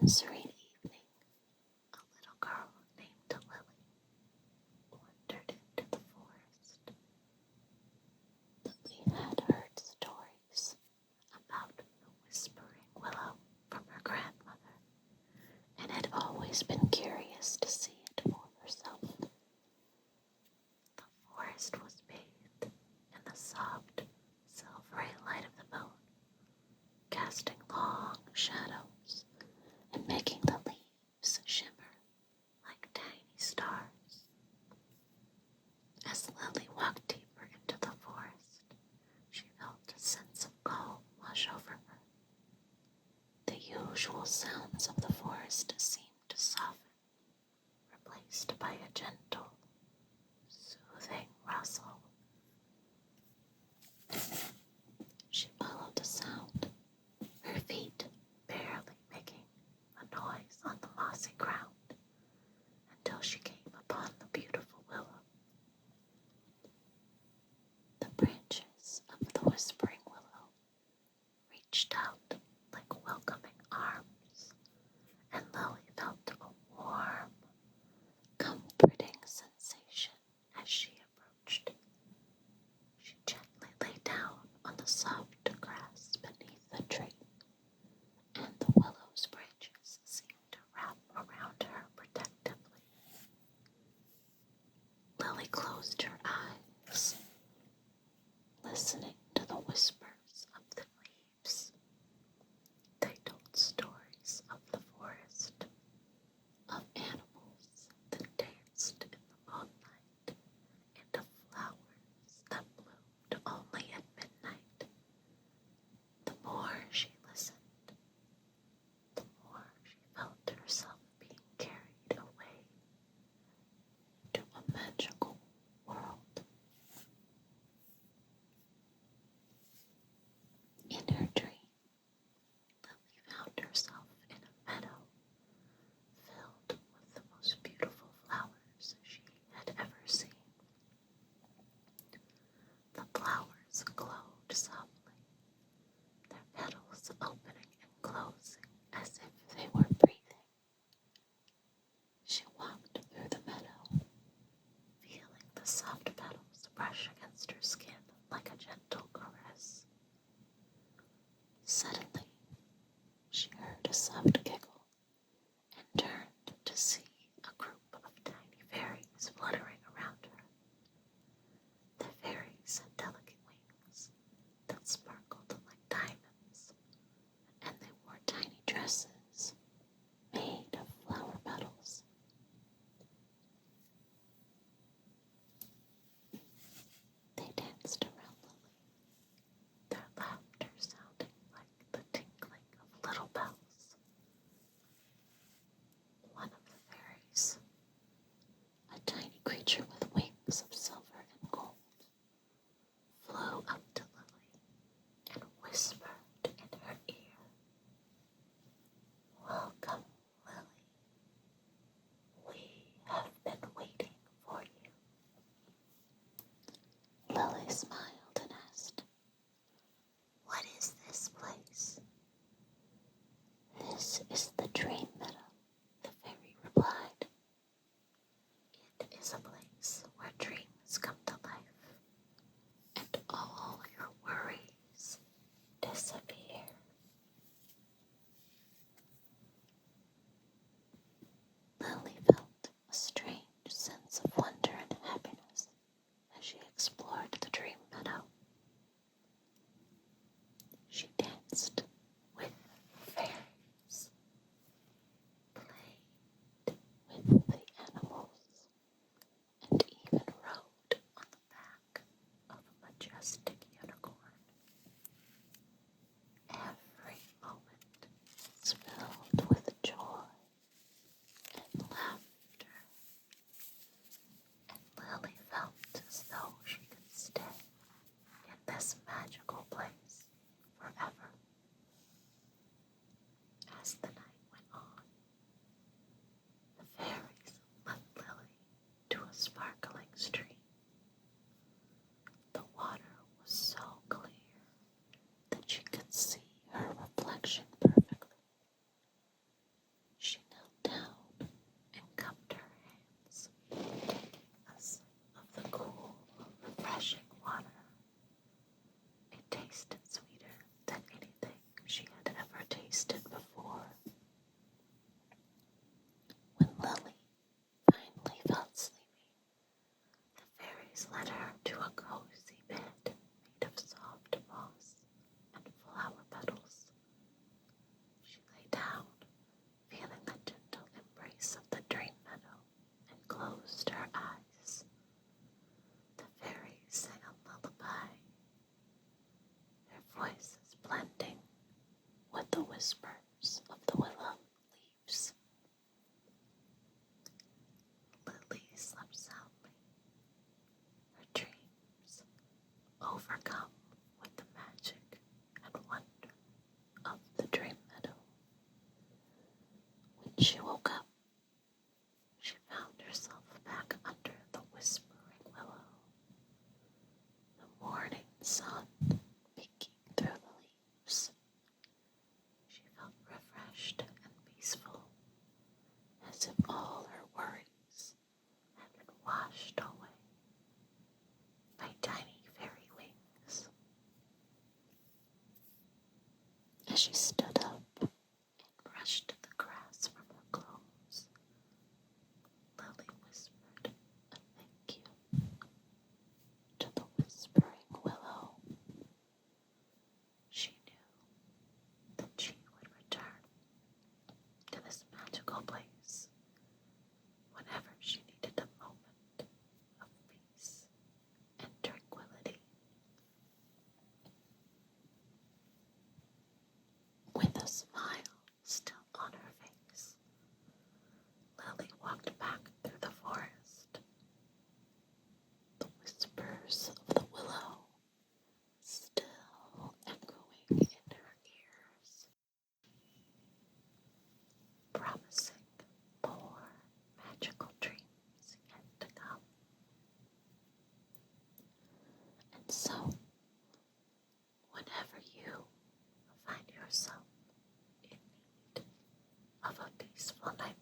One serene evening, a little girl named Lily wandered into the forest. Lily had heard stories about the Whispering Willow from her grandmother, and had always been curious to see it for herself. The forest was bathed in the soft, silvery light of the moon, casting long shadows and making the leaves shimmer like tiny stars. As Lily walked deeper into the forest, she felt a sense of calm wash over her. The usual sounds of the forest seemed to soften, replaced by a gentle, soothing rustle. She followed the sound, her feet barely making a noise on the mossy ground, until she came upon the beautiful willow. The branches of the Whispering Willow reached out like welcoming arms, and Lily felt a warm, comforting sensation as she approached. She gently lay down on the soft grass beneath the tree, and the willow's branches seemed to wrap around her protectively. Lily closed her eyes, listening to the whispers of the leaves. They told stories of the forest, of animals that danced in the moonlight, and of flowers that bloomed only at midnight. voices blending with the whispers of the willow leaves. Lily slept soundly, her dreams overcome with the magic and wonder of the dream meadow. When she woke up, she found herself back under the whispering willow, the morning sun peeking through the leaves. She felt refreshed and peaceful, as if all her worries had been washed away by tiny fairy wings. As she stood up and brushed the grass from her clothes, Lily whispered a thank you to the whispering willow. She knew that she would return to this magical place whenever she needed a moment of peace and tranquility. With a smile still on her face, Lily walked back through the forest, the whispers of the willow still echoing in her ears, promising more magical dreams yet to come. And so, whenever you find yourself in need of a peaceful night's